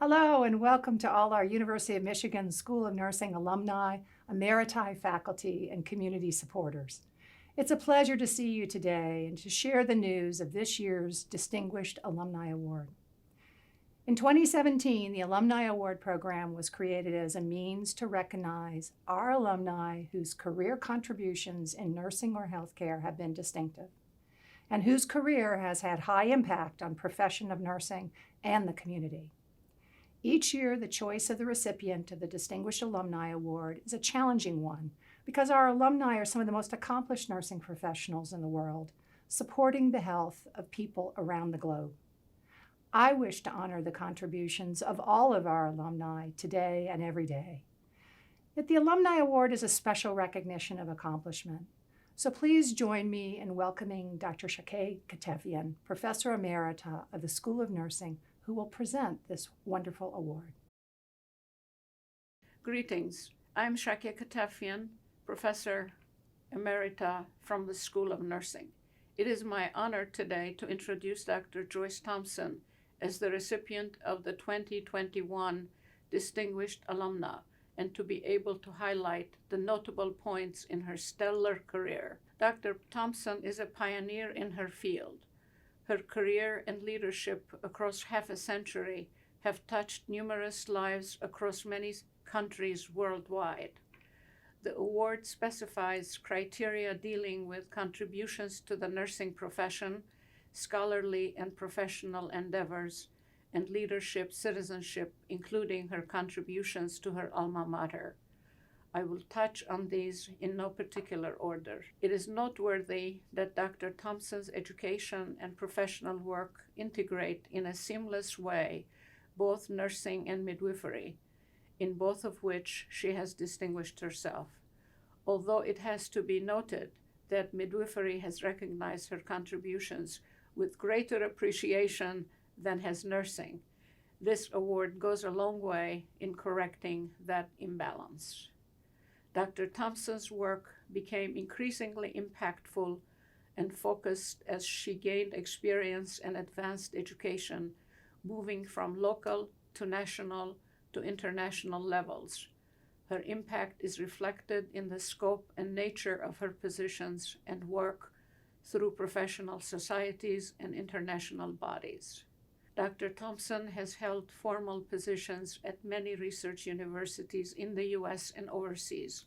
Hello and welcome to all our University of Michigan School of Nursing alumni, emeriti faculty, and community supporters. It's a pleasure to see you today and to share the news of this year's Distinguished Alumni Award. In 2017, the Alumni Award program was created as a means to recognize our alumni whose career contributions in nursing or healthcare have been distinctive, and whose career has had high impact on profession of nursing and the community. Each year, the choice of the recipient of the Distinguished Alumni Award is a challenging one because our alumni are some of the most accomplished nursing professionals in the world, supporting the health of people around the globe. I wish to honor the contributions of all of our alumni today and every day. Yet the Alumni Award is a special recognition of accomplishment. So please join me in welcoming Dr. Kathryn Katefien, Professor Emerita of the School of Nursing, who will present this wonderful award. Greetings. I'm Kathryn Katefien, Professor Emerita from the School of Nursing. It is my honor today to introduce Dr. Joyce Thompson as the recipient of the 2021 Distinguished Alumna and to be able to highlight the notable points in her stellar career. Dr. Thompson is a pioneer in her field. Her career and leadership across half a century have touched numerous lives across many countries worldwide. The award specifies criteria dealing with contributions to the nursing profession, scholarly and professional endeavors, and leadership citizenship, including her contributions to her alma mater. I will touch on these in no particular order. It is noteworthy that Dr. Thompson's education and professional work integrate in a seamless way both nursing and midwifery, in both of which she has distinguished herself. Although it has to be noted that midwifery has recognized her contributions with greater appreciation than has nursing, this award goes a long way in correcting that imbalance. Dr. Thompson's work became increasingly impactful and focused as she gained experience and advanced education, moving from local to national to international levels. Her impact is reflected in the scope and nature of her positions and work through professional societies and international bodies. Dr. Thompson has held formal positions at many research universities in the U.S. and overseas,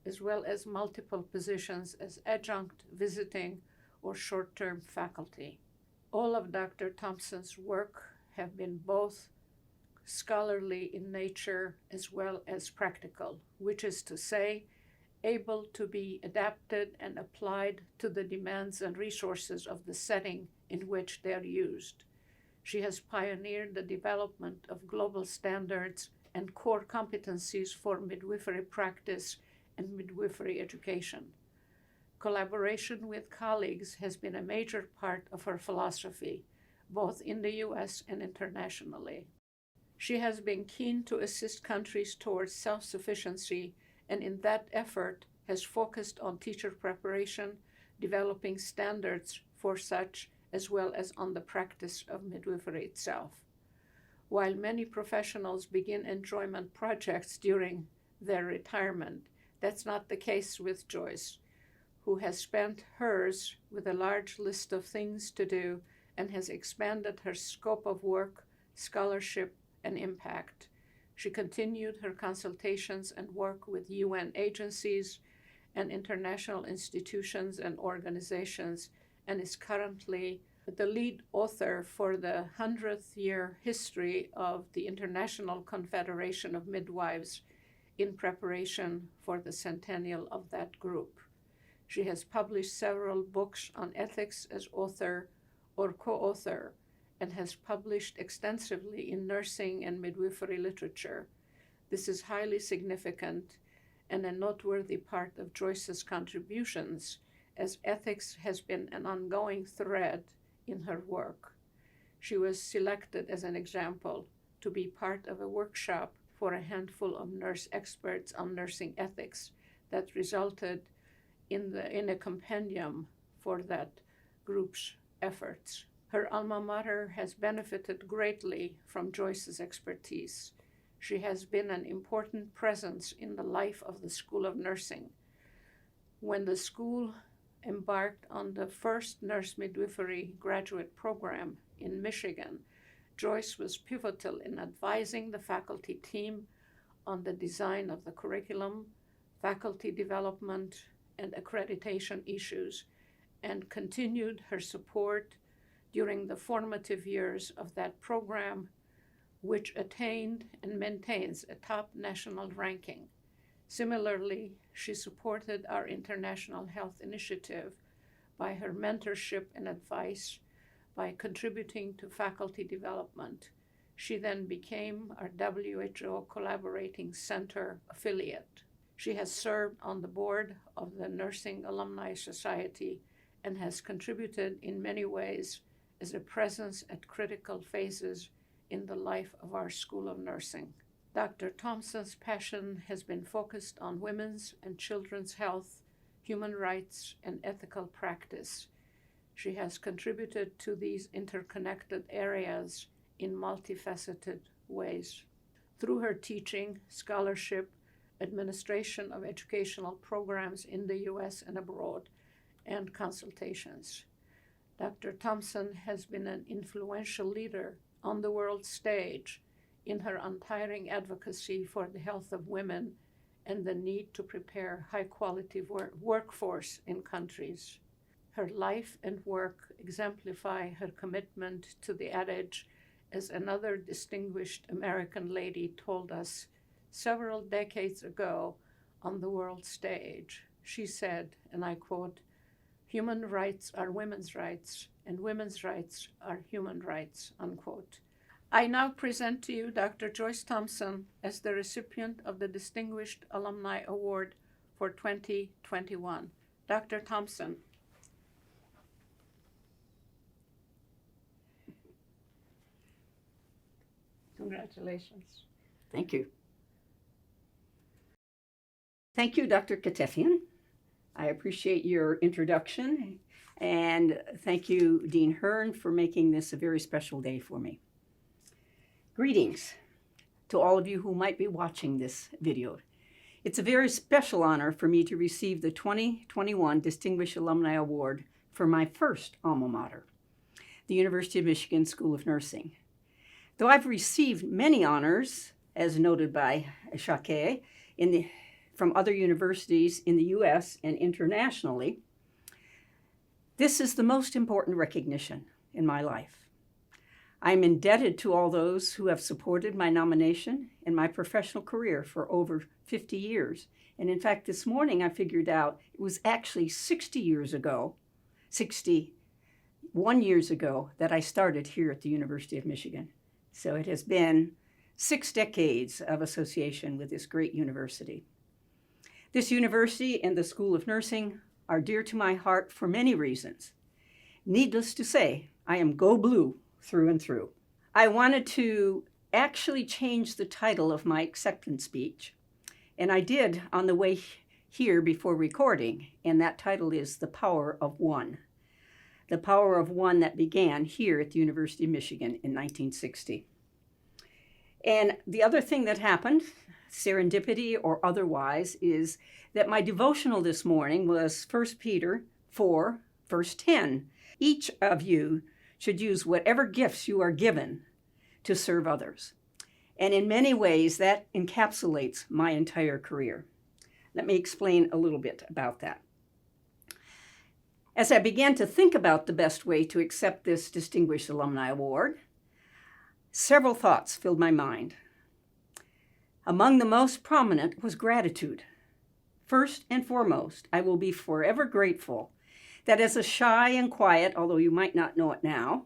as well as multiple positions as adjunct, visiting, or short-term faculty. All of Dr. Thompson's work have been both scholarly in nature as well as practical, which is to say, able to be adapted and applied to the demands and resources of the setting in which they are used. She has pioneered the development of global standards and core competencies for midwifery practice and midwifery education. Collaboration with colleagues has been a major part of her philosophy, both in the U.S. and internationally. She has been keen to assist countries towards self-sufficiency, and in that effort has focused on teacher preparation, developing standards for such, as well as on the practice of midwifery itself. While many professionals begin enjoyment projects during their retirement, that's not the case with Joyce, who has spent hers with a large list of things to do and has expanded her scope of work, scholarship, and impact. She continued her consultations and work with UN agencies and international institutions and organizations, and is currently the lead author for the 100th year history of the International Confederation of Midwives in preparation for the centennial of that group. She has published several books on ethics as author or co-author, and has published extensively in nursing and midwifery literature. This is highly significant and a noteworthy part of Joyce's contributions, as ethics has been an ongoing thread in her work. She was selected as an example to be part of a workshop for a handful of nurse experts on nursing ethics that resulted in a compendium for that group's efforts. Her alma mater has benefited greatly from Joyce's expertise. She has been an important presence in the life of the School of Nursing. When the school embarked on the first nurse midwifery graduate program in Michigan, Joyce was pivotal in advising the faculty team on the design of the curriculum, faculty development, and accreditation issues, and continued her support during the formative years of that program, which attained and maintains a top national ranking. Similarly, she supported our international health initiative by her mentorship and advice by contributing to faculty development. She then became our WHO Collaborating Center affiliate. She has served on the board of the Nursing Alumni Society and has contributed in many ways as a presence at critical phases in the life of our School of Nursing. Dr. Thompson's passion has been focused on women's and children's health, human rights, and ethical practice. She has contributed to these interconnected areas in multifaceted ways. Through her teaching, scholarship, administration of educational programs in the U.S. and abroad, and consultations. Dr. Thompson has been an influential leader on the world stage in her untiring advocacy for the health of women and the need to prepare high-quality workforce in countries. Her life and work exemplify her commitment to the adage, as another distinguished American lady told us several decades ago on the world stage. She said, and I quote, "Human rights are women's rights, and women's rights are human rights," unquote. I now present to you Dr. Joyce Thompson as the recipient of the Distinguished Alumni Award for 2021. Dr. Thompson. Congratulations. Thank you. Thank you, Dr. Katefien. I appreciate your introduction, and thank you, Dean Hearn, for making this a very special day for me. Greetings to all of you who might be watching this video. It's a very special honor for me to receive the 2021 Distinguished Alumni Award for my first alma mater, the University of Michigan School of Nursing. Though I've received many honors, as noted by Jacques, from other universities in the U.S. and internationally, this is the most important recognition in my life. I'm indebted to all those who have supported my nomination and my professional career for over 50 years. And in fact, this morning I figured out it was actually 61 years ago that I started here at the University of Michigan. So it has been 6 decades of association with this great university. This university and the School of Nursing are dear to my heart for many reasons. Needless to say, I am Go Blue through and through. I wanted to actually change the title of my acceptance speech, and I did on the way here before recording, and that title is The Power of One. The Power of One that began here at the University of Michigan in 1960. And the other thing that happened, serendipity or otherwise, is that my devotional this morning was 1 Peter 4, verse 10. Each of you should use whatever gifts you are given to serve others. And in many ways, that encapsulates my entire career. Let me explain a little bit about that. As I began to think about the best way to accept this Distinguished Alumni Award, several thoughts filled my mind. Among the most prominent was gratitude. First and foremost, I will be forever grateful that as a shy and quiet, although you might not know it now,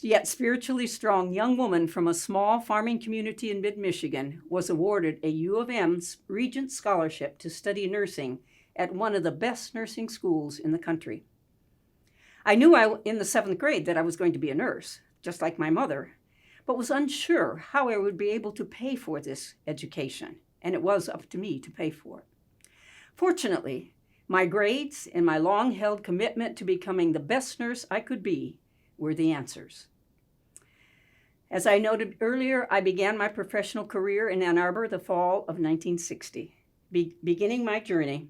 yet spiritually strong young woman from a small farming community in mid-Michigan was awarded a U of M Regent Scholarship to study nursing at one of the best nursing schools in the country. I knew in the 7th grade that I was going to be a nurse, just like my mother, but was unsure how I would be able to pay for this education, and it was up to me to pay for it. Fortunately, my grades and my long-held commitment to becoming the best nurse I could be were the answers. As I noted earlier, I began my professional career in Ann Arbor the fall of 1960, beginning my journey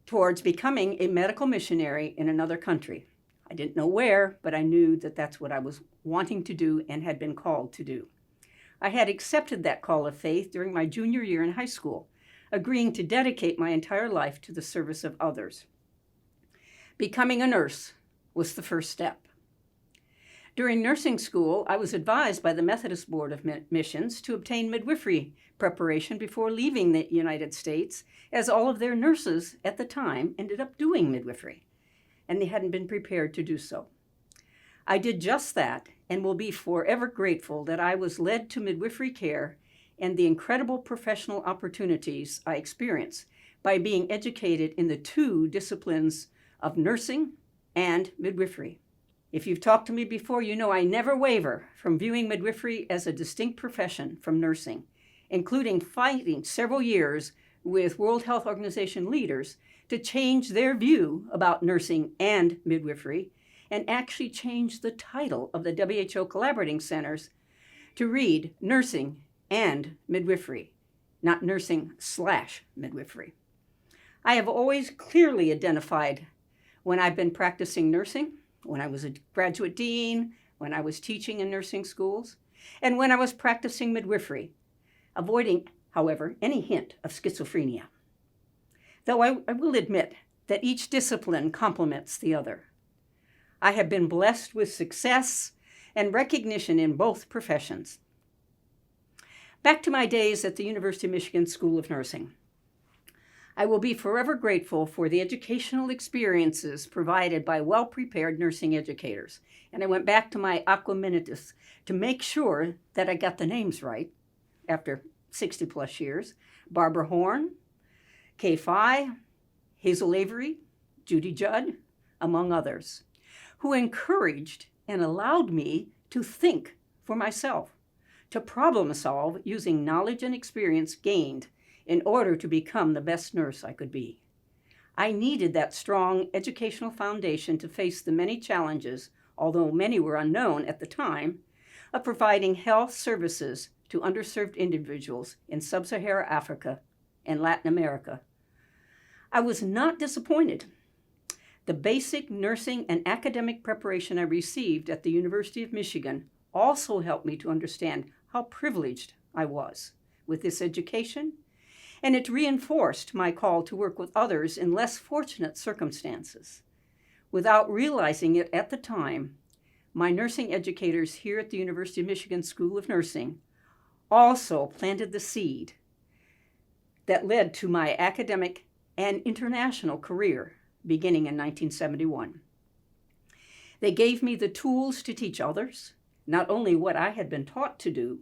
towards becoming a medical missionary in another country. I didn't know where, but I knew that that's what I was wanting to do and had been called to do. I had accepted that call of faith during my junior year in high school, agreeing to dedicate my entire life to the service of others. Becoming a nurse was the first step. During nursing school, I was advised by the Methodist Board of Missions to obtain midwifery preparation before leaving the United States, as all of their nurses at the time ended up doing midwifery, and they hadn't been prepared to do so. I did just that and will be forever grateful that I was led to midwifery care and the incredible professional opportunities I experienced by being educated in the two disciplines of nursing and midwifery. If you've talked to me before, you know I never waver from viewing midwifery as a distinct profession from nursing, including fighting several years with World Health Organization leaders to change their view about nursing and midwifery, and actually change the title of the WHO collaborating centers to read nursing and midwifery, not nursing/midwifery. I have always clearly identified when I've been practicing nursing, when I was a graduate dean, when I was teaching in nursing schools, and when I was practicing midwifery, avoiding, however, any hint of schizophrenia. Though I will admit that each discipline complements the other. I have been blessed with success and recognition in both professions. Back to my days at the University of Michigan School of Nursing. I will be forever grateful for the educational experiences provided by well-prepared nursing educators. And I went back to my aqua minitus to make sure that I got the names right after 60 plus years. Barbara Horn, Kay Fye, Hazel Avery, Judy Judd, among others, who encouraged and allowed me to think for myself, to problem solve using knowledge and experience gained in order to become the best nurse I could be. I needed that strong educational foundation to face the many challenges, although many were unknown at the time, of providing health services to underserved individuals in sub-Saharan Africa and Latin America. I was not disappointed. The basic nursing and academic preparation I received at the University of Michigan also helped me to understand how privileged I was with this education, and it reinforced my call to work with others in less fortunate circumstances. Without realizing it at the time, my nursing educators here at the University of Michigan School of Nursing also planted the seed that led to my academic and international career beginning in 1971. They gave me the tools to teach others, not only what I had been taught to do,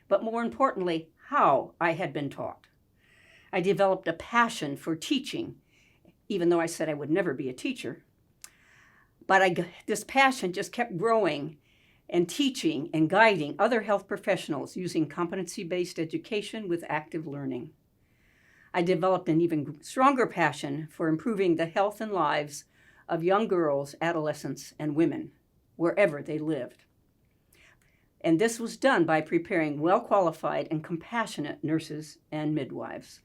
but more importantly, how I had been taught. I developed a passion for teaching, even though I said I would never be a teacher. But this passion just kept growing and teaching and guiding other health professionals using competency-based education with active learning. I developed an even stronger passion for improving the health and lives of young girls, adolescents, and women, wherever they lived. And this was done by preparing well-qualified and compassionate nurses and midwives.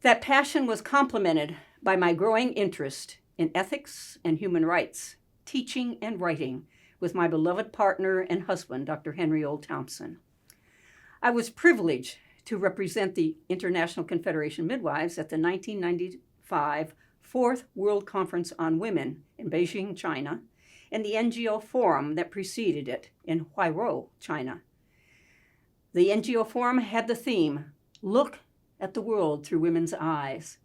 That passion was complemented by my growing interest in ethics and human rights, teaching and writing with my beloved partner and husband, Dr. Henry Old Thompson. I was privileged to represent the International Confederation of Midwives at the 1995 Fourth World Conference on Women in Beijing, China, and the NGO Forum that preceded it in Huairou, China. The NGO Forum had the theme, Look at the World Through Women's Eyes.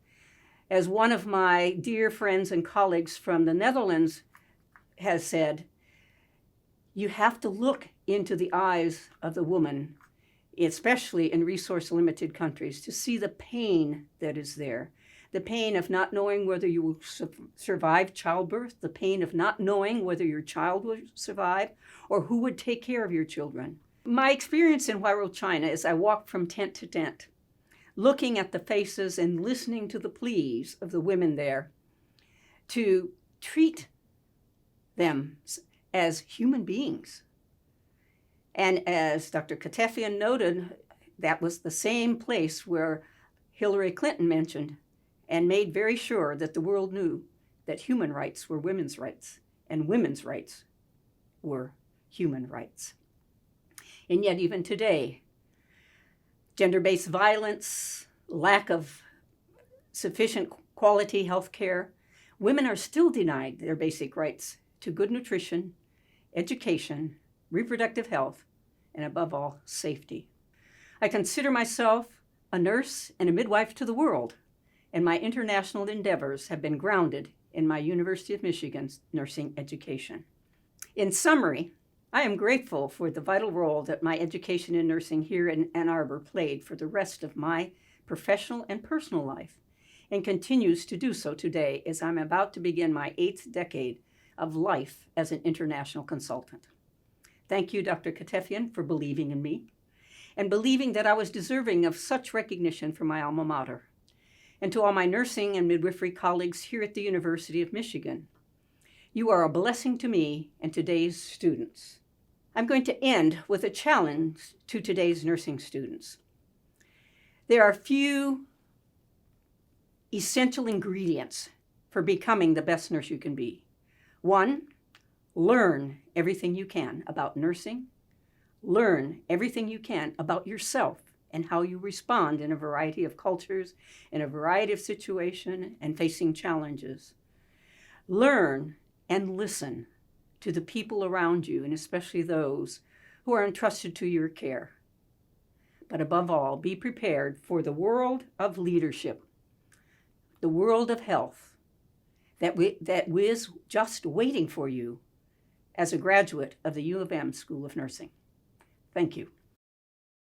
As one of my dear friends and colleagues from the Netherlands has said, you have to look into the eyes of the woman, especially in resource-limited countries, to see the pain that is there. The pain of not knowing whether you will survive childbirth, the pain of not knowing whether your child will survive, or who would take care of your children. My experience in Huairou, China, is I walked from tent to tent, looking at the faces and listening to the pleas of the women there to treat them as human beings. And as Dr. Katefien noted, that was the same place where Hillary Clinton mentioned and made very sure that the world knew that human rights were women's rights and women's rights were human rights. And yet even today, gender-based violence, lack of sufficient quality health care, women are still denied their basic rights to good nutrition, education, reproductive health, and above all, safety. I consider myself a nurse and a midwife to the world, and my international endeavors have been grounded in my University of Michigan's nursing education. In summary, I am grateful for the vital role that my education in nursing here in Ann Arbor played for the rest of my professional and personal life, and continues to do so today as I'm about to begin my 8th decade of life as an international consultant. Thank you, Dr. Katefien, for believing in me and believing that I was deserving of such recognition from my alma mater. And to all my nursing and midwifery colleagues here at the University of Michigan, you are a blessing to me and today's students. I'm going to end with a challenge to today's nursing students. There are few essential ingredients for becoming the best nurse you can be. 1, learn everything you can about nursing. Learn everything you can about yourself and how you respond in a variety of cultures, in a variety of situations, and facing challenges. Learn and listen to the people around you, and especially those who are entrusted to your care. But above all, be prepared for the world of leadership, the world of health, that is just waiting for you as a graduate of the U of M School of Nursing. Thank you.